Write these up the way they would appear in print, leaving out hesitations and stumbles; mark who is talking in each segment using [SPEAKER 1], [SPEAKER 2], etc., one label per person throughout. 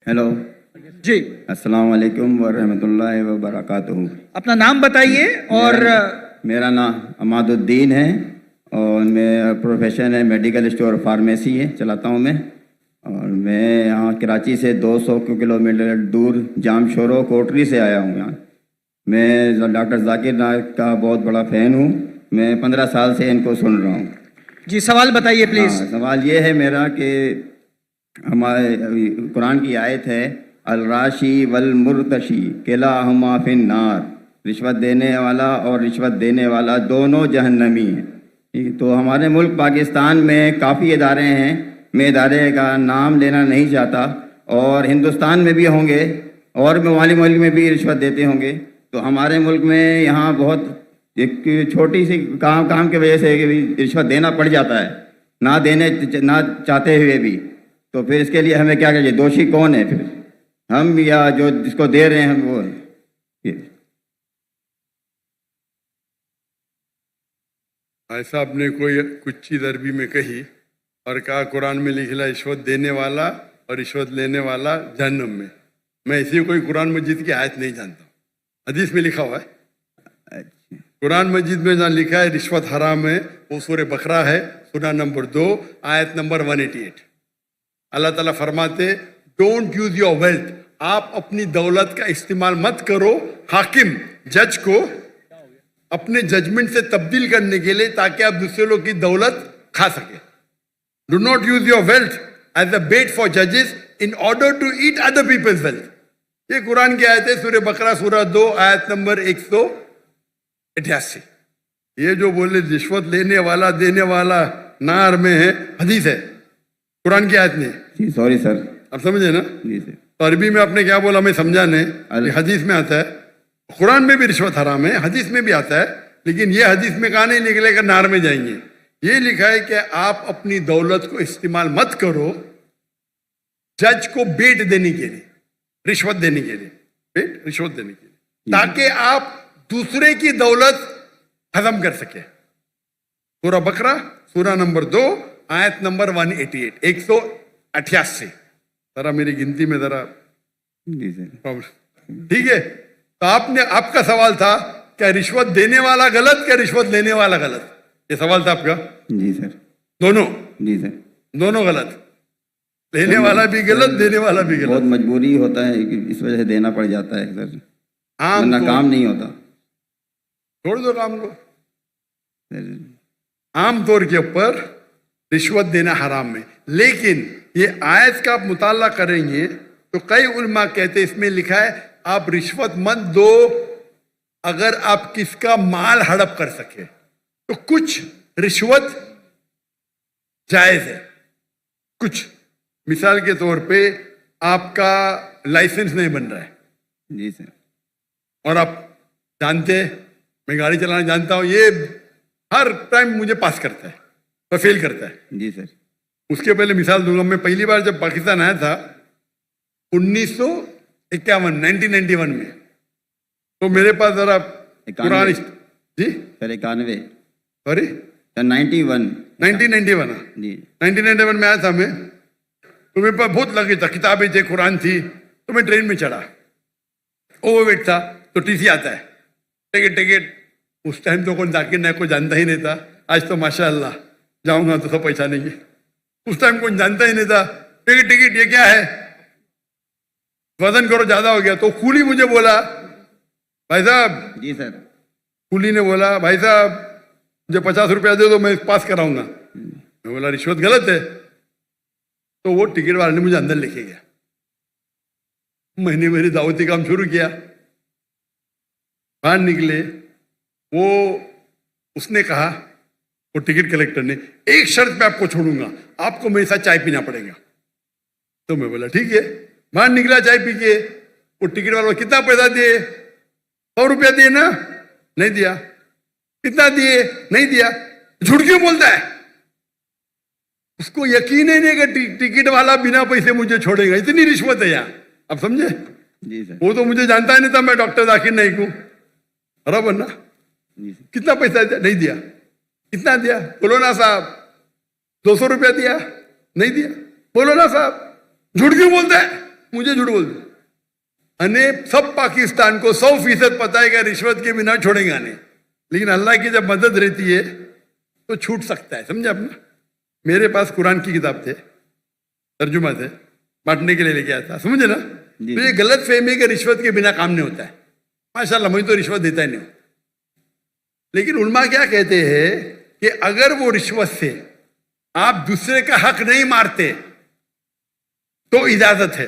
[SPEAKER 1] Hello
[SPEAKER 2] जी,
[SPEAKER 1] अस्सलाम वालेकुम व रहमतुल्लाहि व बरकातुहू।
[SPEAKER 2] अपना नाम बताइए और
[SPEAKER 1] मेरा नाम अमादुद्दीन है और मेरा प्रोफेशन है मेडिकल स्टोर फार्मेसी है चलाता हूँ मैं। और मैं यहाँ कराची से 200 किलोमीटर दूर जामशोरो कोटरी से आया हूँ यहाँ। मैं डॉक्टर जाकिर नायक का बहुत बड़ा फ़ैन हूँ। मैं 15 साल से इनको सुन रहा हूँ।
[SPEAKER 2] जी सवाल बताइए प्लीज।
[SPEAKER 1] सवाल ये है मेरा कि हमारे कुरान की आयत है अल-राशी वल मुर्तशी किलाहुमा फिन नार, रिश्वत देने वाला और रिश्वत देने वाला दोनों जहन्नमी हैं। तो हमारे मुल्क पाकिस्तान में काफ़ी इदारे हैं, मैं इदारे का नाम लेना नहीं चाहता, और हिंदुस्तान में भी होंगे और ममालिक मुल्क में भी रिश्वत देते होंगे। तो हमारे मुल्क में यहाँ बहुत एक छोटी सी काम की वजह से रिश्वत देना पड़ जाता है, ना चाहते हुए भी। तो फिर इसके लिए हमें क्या करिए? दोषी कौन है फिर, हम या जो जिसको दे रहे हैं हम वो?
[SPEAKER 3] ऐसा आपने कोई कुछ चीज़ अरबी में कही और कहा कुरान में लिखा रिश्वत देने वाला और रिश्वत लेने वाला जहन्नम में। मैं ऐसी कोई कुरान मजीद की आयत नहीं जानता। हदीस में लिखा हुआ है, कुरान मजीद में जहाँ लिखा है रिश्वत हराम है वो सूरह बकरा है, सूरा नंबर 2 आयत नंबर 188। अल्लाह ताला फरमाते डोंट यूज योर वेल्थ, आप अपनी दौलत का इस्तेमाल मत करो हाकिम जज को अपने जजमेंट से तब्दील करने के लिए ताकि आप दूसरे लोग की दौलत खा सके। Do not use your wealth as a bet for जजेस in order to eat other peoples wealth. ये कुरान की आयत है, सूरह बकरा सूरा 2 आयत नंबर 188। ये जो बोले रिश्वत लेने वाला देने वाला नार में है, हदीस है, कुरान की आयत नहीं।
[SPEAKER 1] जी सॉरी सर,
[SPEAKER 3] आप समझे ना?
[SPEAKER 1] जी सर।
[SPEAKER 3] तो अरबी में आपने क्या बोला मैं समझा नहीं। हदीस में आता है, कुरान में भी रिश्वत हराम है, हदीस में भी आता है, लेकिन ये हदीस में कहा नहीं निकलेगा नार में जाएंगे। ये लिखा है कि आप अपनी दौलत को इस्तेमाल मत करो जज को बेट देने के लिए, रिश्वत देने के लिए, बेट रिश्वत देने के लिए, ताकि आप दूसरे की दौलत हजम कर सके। सूरा बकरा सूरा नंबर 2 आयत नंबर 188 188। जरा मेरी गिनती में जरा
[SPEAKER 1] जी सर,
[SPEAKER 3] ठीक है। तो आपने, आपका सवाल था क्या रिश्वत देने वाला गलत क्या रिश्वत लेने वाला गलत? ये सवाल था आपका?
[SPEAKER 1] जी सर।
[SPEAKER 3] दोनों?
[SPEAKER 1] जी सर,
[SPEAKER 3] दोनों गलत, लेने वाला भी गलत देने वाला भी
[SPEAKER 1] बहुत
[SPEAKER 3] गलत।
[SPEAKER 1] मजबूरी होता है कि इस वजह से देना पड़ जाता है सर, वरना
[SPEAKER 3] आम
[SPEAKER 1] काम नहीं होता
[SPEAKER 3] छोड़ दो काम को।
[SPEAKER 1] सर।
[SPEAKER 3] आम तौर के ऊपर रिश्वत देना हराम है, लेकिन ये आयत का आप मुताला करेंगे तो कई उलमा कहते इसमें लिखा है आप रिश्वत मत दो अगर आप किसका माल हड़प कर सके, तो कुछ रिश्वत जायज है। कुछ, मिसाल के तौर पे आपका लाइसेंस नहीं बन रहा है
[SPEAKER 1] जी सर,
[SPEAKER 3] और आप जानते हैं मैं गाड़ी चलाना जानता हूं, ये हर टाइम मुझे पास करता है और फेल करता है।
[SPEAKER 1] जी सर।
[SPEAKER 3] उसके पहले मिसाल दूंगा, मैं पहली बार जब पाकिस्तान आया था 1991 में, तो मेरे पास जरा पुरानी जी
[SPEAKER 1] सर 91
[SPEAKER 3] सॉरी
[SPEAKER 1] सर 91
[SPEAKER 3] 1991
[SPEAKER 1] जी
[SPEAKER 3] 1991 में आया था मैं। तो मेरे पास बहुत लगे था, किताबें थे, कुरान थी। तो मैं ट्रेन में चढ़ा, ओवरवेट था, तो टीसी आता है, टिकट। उस टाइम तो कौन जाकिर नायक को जानता ही नहीं था, आज तो माशाअल्लाह जाऊंगा तो सब पहचानेंगे। उस टाइम कौन जानता ही नहीं था, टिकट ये क्या है, वजन करो ज्यादा हो गया। तो कूली मुझे बोला भाई साहब,
[SPEAKER 1] जी सर,
[SPEAKER 3] कूली ने बोला भाई साहब मुझे 50 रुपया दे दो मैं पास कराऊंगा। मैं बोला रिश्वत गलत है। तो वो टिकट वाले ने मुझे अंदर लेके गया, मैंने मेरी दावती काम शुरू किया। बाहर निकले, वो उसने कहा, वो टिकट कलेक्टर ने, एक शर्त पे आपको छोड़ूंगा, आपको मेरे साथ चाय पीना पड़ेगा। तो मैं बोला ठीक है। बाहर निकला चाय पी के, वो टिकट वाला कितना पैसा दिए? 100 रुपया दिए ना? नहीं दिया। कितना दिए? नहीं दिया। झूठ क्यों बोलता है? उसको यकीन ही नहीं कि टिकट वाला बिना पैसे मुझे छोड़ेगा। इतनी रिश्वत है यहाँ, आप समझे?
[SPEAKER 1] जी सर।
[SPEAKER 3] वो तो मुझे जानता ही नहीं था मैं डॉक्टर जाकिर नाइक हूं, बराबर ना?
[SPEAKER 1] जी सर।
[SPEAKER 3] कितना पैसा दिया? नहीं दिया। कितना दिया? बोलो ना साहब। 200 रुपया दिया? नहीं दिया। बोलो ना साहब। झूठ क्यों बोलता है? मुझे झूठ बोल दो। अने सब पाकिस्तान को 100% पता है कि रिश्वत के बिना छोड़ेगा नहीं, लेकिन अल्लाह की जब मदद रहती है तो छूट सकता है, समझे आपने। मेरे पास कुरान की किताब थे, तर्जुमा थे, बांटने के लिए लेके आया था, समझे ना। तो ये गलत फहमी कि रिश्वत के बिना काम नहीं होता है। माशाल्लाह मुझे तो रिश्वत देता ही नहीं, लेकिन उलमा क्या कहते हैं कि अगर वो रिश्वत से आप दूसरे का हक नहीं मारते तो इजाजत है।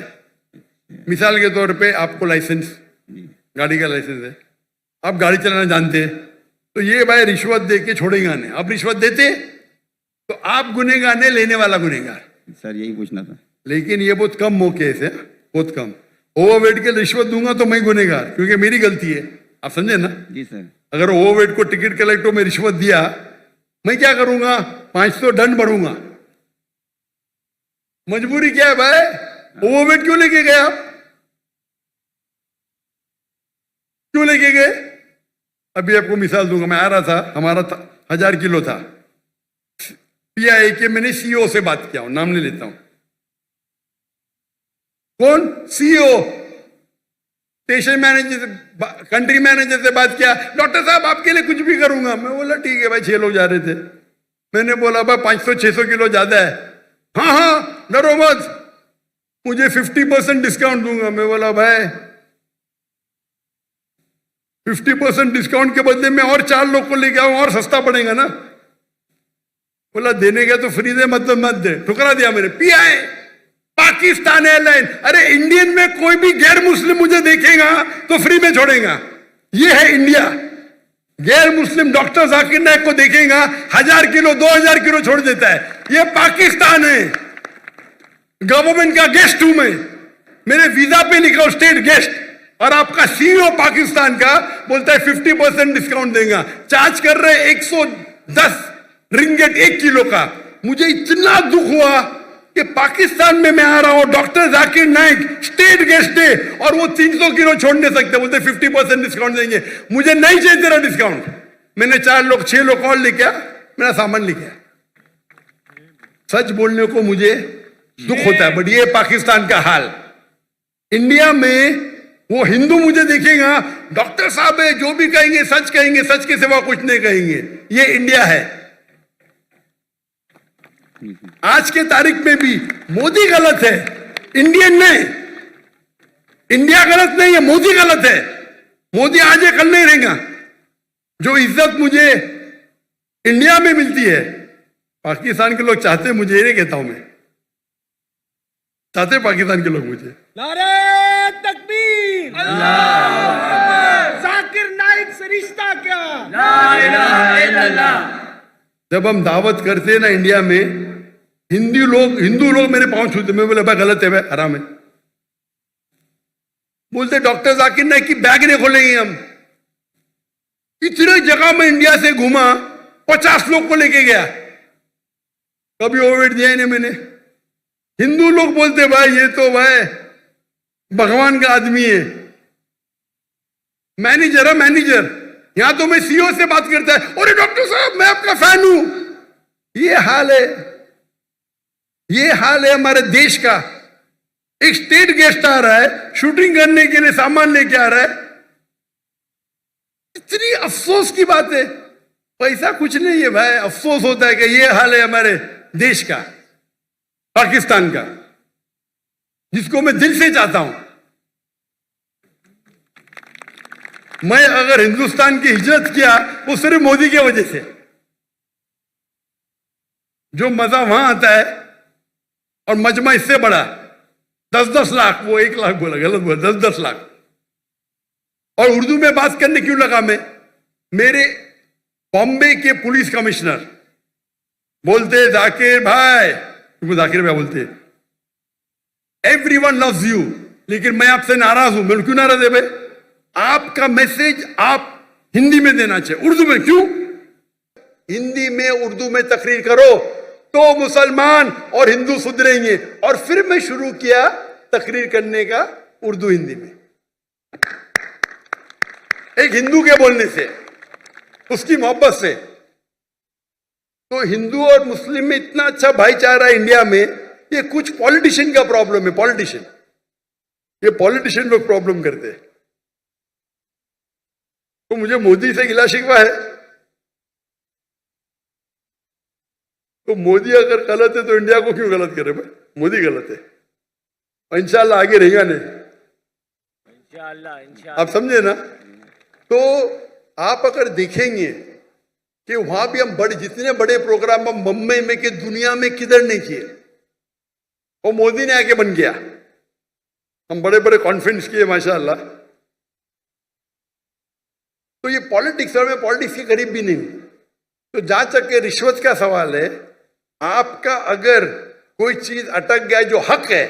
[SPEAKER 3] मिसाल के तौर पे आपको लाइसेंस, गाड़ी का लाइसेंस है, आप गाड़ी चलाना जानते हैं, तो ये भाई रिश्वत दे के छोड़ेगा नहीं। आप रिश्वत देते तो आप गुनहगार नहीं, लेने वाला गुनहगार।
[SPEAKER 1] सर यही पूछना था।
[SPEAKER 3] लेकिन ये बहुत कम मौके से, बहुत कम। ओवरवेट के रिश्वत दूंगा तो मैं गुनहगार, क्योंकि मेरी गलती है, आप समझे ना।
[SPEAKER 1] जी सर।
[SPEAKER 3] अगर ओवरवेट को टिकट कलेक्टर में रिश्वत दिया, मैं क्या करूंगा, 500 दंड भरूंगा। मजबूरी क्या है भाई, ओवरवेट क्यों लेके गए आप, क्यों लेके गए। अभी आपको मिसाल दूंगा, मैं आ रहा था, हमारा 1000 किलो था, PIA के मैंने CEO से बात किया, नाम नहीं लेता हूं, कौन, CEO, स्टेशन मैनेजर से, कंट्री मैनेजर से बात किया, डॉक्टर साहब आपके लिए कुछ भी करूंगा। मैं बोला ठीक है भाई, 6 लोग जा रहे थे। मैंने बोला भाई 500-600 किलो ज्यादा है। हाँ हाँ डरो मत, मुझे 50% डिस्काउंट दूंगा। मैं बोला भाई 50% डिस्काउंट के बदले में और 4 लोग को लेके आऊं, और सस्ता पड़ेगा ना। बोला देने का तो फ्री दे, मतलब मत दे। ठुकरा दिया मैंने। PIA पाकिस्तान एयरलाइन, अरे इंडियन में कोई भी गैर मुस्लिम मुझे देखेगा तो फ्री में छोड़ेगा। ये है इंडिया। गैर मुस्लिम डॉक्टर जाकिर नाइक को देखेगा, 1000 किलो 2000 किलो छोड़ देता है। ये पाकिस्तान है, गवर्नमेंट का गेस्ट हूं मैं, मेरे वीजा पे लिखा हूं स्टेट गेस्ट, और आपका CEO पाकिस्तान का बोलता है 50% डिस्काउंट देगा। चार्ज कर रहे 110 रिंगेट 1 किलो का। मुझे इतना दुख हुआ कि पाकिस्तान में मैं आ रहा हूं, doctor Zakir Naik state guest है, और वो 300 किलो छोड़ नहीं सकते, बोलते 50% डिस्काउंट देंगे। मुझे नहीं चाहिए तेरा डिस्काउंट। मैंने 6 लोग और लेके आया, मेरा सामान लेके आया। सच बोलने को मुझे दुख होता है, बट ये पाकिस्तान का हाल। इंडिया में वो हिंदू मुझे देखेगा, डॉक्टर साहब है, जो भी कहेंगे सच कहेंगे, सच के सिवा कुछ नहीं कहेंगे। ये इंडिया है। आज के तारीख में भी मोदी गलत है, इंडियन नहीं। इंडिया गलत नहीं है, मोदी गलत है। मोदी आज है कल नहीं रहेगा। जो इज्जत मुझे इंडिया में मिलती है, पाकिस्तान के लोग चाहते, मुझे ये नहीं कहता हूं मैं, चाहते पाकिस्तान के लोग मुझे।
[SPEAKER 2] नारे तकबीर, जाकिर नाइक से रिश्ता क्या, ला इलाहा इल्लल्लाह।
[SPEAKER 3] जब हम दावत करते हैं ना इंडिया में, हिंदू लोग मेरे पांव छूते, मैं बोले भाई गलत है, भाई हराम है। बोलते डॉक्टर जाकिर नाइक की बैग नहीं खोलेंगे हम। इतने जगह में इंडिया से घूमा, 50 लोग को लेके गया, कभी ओवरवेट दिया नहीं मैंने। हिंदू लोग बोलते भाई ये तो भाई भगवान का आदमी है, मैनेजर है मैनेजर। यहां तो मैं CEO से बात करता है, अरे डॉक्टर साहब मैं आपका फैन हूं। ये हाल है, ये हाल है हमारे देश का। एक स्टेट गेस्ट आ रहा है, शूटिंग करने के लिए सामान लेके आ रहा है। इतनी अफसोस की बात है। पैसा कुछ नहीं है भाई, अफसोस होता है कि ये हाल है हमारे देश का, पाकिस्तान का, जिसको मैं दिल से चाहता हूं। मैं अगर हिंदुस्तान की हिजरत किया वो सिर्फ मोदी की वजह से। जो मजा वहां आता है, और मजमा इससे बड़ा 10-10 लाख, वो 1 लाख बोला, गलत बोला, 10-10 लाख। और उर्दू में बात करने क्यों लगा मैं, मेरे बॉम्बे के पुलिस कमिश्नर बोलते जाकिर भाई, जाकिर भाई बोलते एवरीवन लव्स यू, लेकिन मैं आपसे नाराज हूं। मैं क्यों नाराज है भाई, आपका मैसेज आप हिंदी में देना चाहिए, उर्दू में क्यों। हिंदी में उर्दू में तकरीर करो तो मुसलमान और हिंदू सुधरेंगे। और फिर मैं शुरू किया तकरीर करने का उर्दू हिंदी में, एक हिंदू के बोलने से, उसकी मोहब्बत से। तो हिंदू और मुस्लिम में इतना अच्छा भाईचारा है इंडिया में। ये कुछ पॉलिटिशियन का प्रॉब्लम है, पॉलिटिशियन ये पॉलिटिशियन लोग प्रॉब्लम करते हैं। तो मुझे मोदी से गिला शिकवा है, तो मोदी अगर गलत है तो इंडिया को क्यों गलत करे भाई? मोदी गलत है और इंशाल्लाह आगे रहेगा नहीं,
[SPEAKER 2] इंशाल्लाह।
[SPEAKER 3] आप समझे ना? तो आप अगर देखेंगे कि वहां भी हम जितने बड़े प्रोग्राम हम मुंबई में कि दुनिया में किधर नहीं किए, वो मोदी ने आके बन गया। हम बड़े बड़े कॉन्फ्रेंस किए माशाल्लाह। तो ये पॉलिटिक्स और मैं पॉलिटिक्स के करीब भी नहीं हूं। तो जहां तक के रिश्वत का सवाल है, आपका अगर कोई चीज अटक गया जो हक है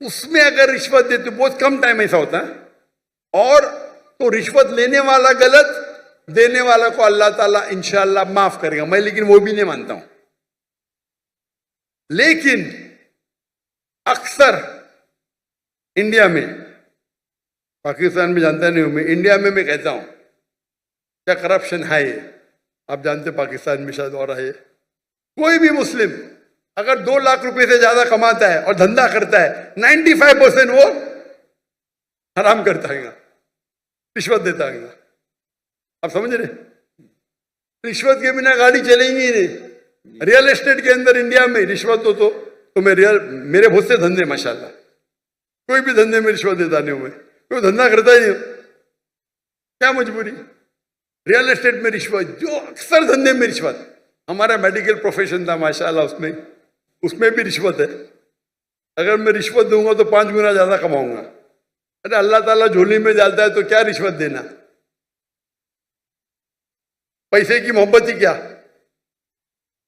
[SPEAKER 3] उसमें अगर रिश्वत देते, बहुत कम टाइम ऐसा होता है, और तो रिश्वत लेने वाला गलत, देने वाला को अल्लाह ताला इंशाअल्लाह माफ करेगा। मैं लेकिन वो भी नहीं मानता हूं। लेकिन अक्सर इंडिया में, पाकिस्तान में जानता नहीं हूं मैं, इंडिया में मैं कहता हूं क्या करप्शन है। आप जानते पाकिस्तान में शायद और है। कोई भी मुस्लिम अगर 2 लाख रुपए से ज्यादा कमाता है और धंधा करता है, 95% वो हराम करता है, रिश्वत देता है। आप समझ रहे? रिश्वत के बिना गाड़ी चलेंगी ही नहीं। रियल एस्टेट के अंदर इंडिया में रिश्वत हो तो मेरे बहुत से धंधे माशाल्लाह, कोई भी धंधे में रिश्वत देता नहीं हूं मैं, कोई धंधा करता ही नहीं। क्या मजबूरी? रियल एस्टेट में रिश्वत, जो अक्सर धंधे में रिश्वत। हमारा मेडिकल प्रोफेशन था माशाल्लाह, उसमें भी रिश्वत है। अगर मैं रिश्वत दूंगा तो 5 गुना ज्यादा कमाऊंगा। अरे अल्लाह ताला झोली में डालता है तो क्या रिश्वत देना? पैसे की मोहब्बत ही क्या?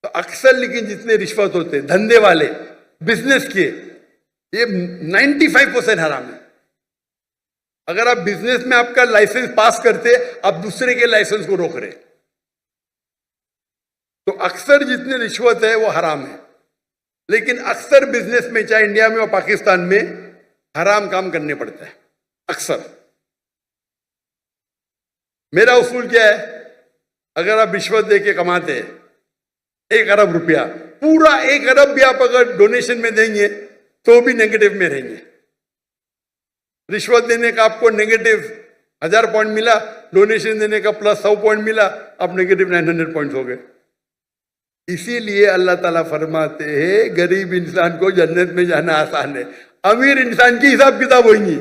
[SPEAKER 3] तो अक्सर लेकिन जितने रिश्वत होते हैं धंधे वाले, बिजनेस के, ये 95% हराम है। अगर आप बिजनेस में आपका लाइसेंस पास करते, आप दूसरे के लाइसेंस को रोक रहे, तो अक्सर जितने रिश्वत है वो हराम है। लेकिन अक्सर बिजनेस में, चाहे इंडिया में और पाकिस्तान में, हराम काम करने पड़ता है अक्सर। मेरा उसूल क्या है? अगर आप रिश्वत देके कमाते हैं 1 अरब रुपया, पूरा 1 अरब भी आप अगर डोनेशन में देंगे तो भी नेगेटिव में रहेंगे। रिश्वत देने का आपको नेगेटिव 1000 पॉइंट मिला, डोनेशन देने का प्लस 100 पॉइंट मिला, आप नेगेटिव 900 पॉइंट हो गए। इसीलिए अल्लाह ताला फरमाते हैं गरीब इंसान को जन्नत में जाना आसान है, अमीर इंसान की हिसाब किताब होगी।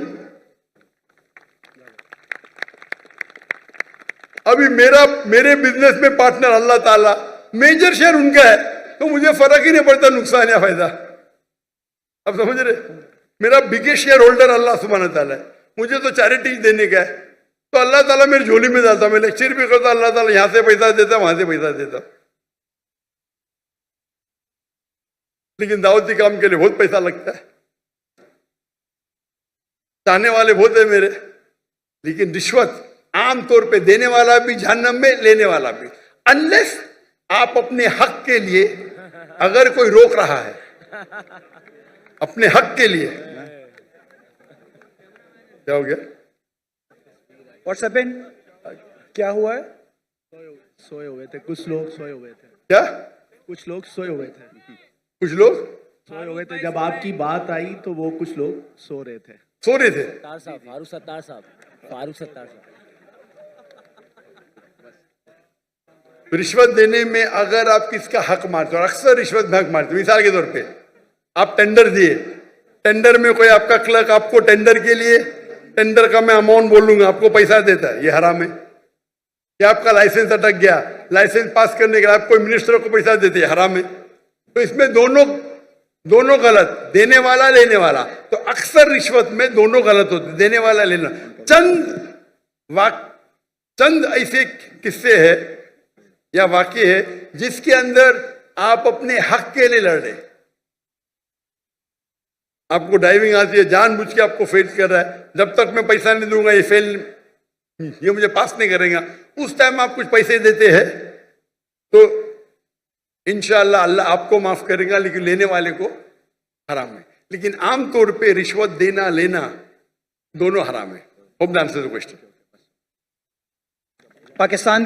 [SPEAKER 3] अभी मेरे बिजनेस में पार्टनर अल्लाह ताला, मेजर शेयर उनका है, तो मुझे फर्क ही नहीं पड़ता नुकसान या फायदा। अब समझ रहे? मेरा बिगेस्ट शेयर होल्डर अल्लाह सुब्हान ताला है, मुझे तो चैरिटी देने का है, तो अल्लाह ताला मेरी झोली में डालता। मैं लेक्चर भी करता, अल्लाह ताला यहां से पैसा देता, वहां से पैसा देता। लेकिन दावती काम के लिए बहुत पैसा लगता है, चाहने वाले बहुत है मेरे। लेकिन रिश्वत आमतौर पे देने वाला भी जहन्नम में, लेने वाला भी, अनलेस आप अपने हक के लिए, अगर कोई रोक रहा है अपने हक के लिए। क्या हो गया?
[SPEAKER 4] What's happened? क्या हुआ है? सोए हुए थे कुछ लोग, सोए हुए थे।
[SPEAKER 3] क्या?
[SPEAKER 4] कुछ लोग सोए हुए थे,
[SPEAKER 3] कुछ लोग
[SPEAKER 4] सोए हुए थे। जब आपकी बात आई तो वो कुछ लोग सो रहे थे।
[SPEAKER 3] सो रहे थे।
[SPEAKER 2] फारूक सत्तार साहब।
[SPEAKER 3] रिश्वत देने में अगर आप किसका हक मारते हो, अक्सर रिश्वत में हक मारते हो। मिसाल के तौर पे आप टेंडर दिए, टेंडर में कोई आपका क्लर्क आपको टेंडर के लिए, टेंडर का मैं अमाउंट बोलूंगा, आपको पैसा देता है, ये हराम है। या आपका लाइसेंस अटक गया, लाइसेंस पास करने के लिए आप कोई मिनिस्टर को पैसा देते हैं, हराम है। तो इसमें दोनों गलत, देने वाला लेने वाला। तो अक्सर रिश्वत में दोनों गलत होते, देने वाला लेना। चंद ऐसे किस्से है या वाक्य है जिसके अंदर आप अपने हक के लिए लड़ रहे। आपको ड्राइविंग आती है, जानबूझ के आपको फेल कर रहा है, जब तक मैं पैसा नहीं दूंगा ये मुझे पास नहीं करेगा। उस टाइम आप कुछ पैसे देते हैं तो इंशाअल्लाह अल्लाह आपको माफ करेगा, लेकिन लेने वाले को हराम है। लेकिन आमतौर पे रिश्वत देना लेना दोनों हराम है। Hope the answer the question.
[SPEAKER 4] Pakistan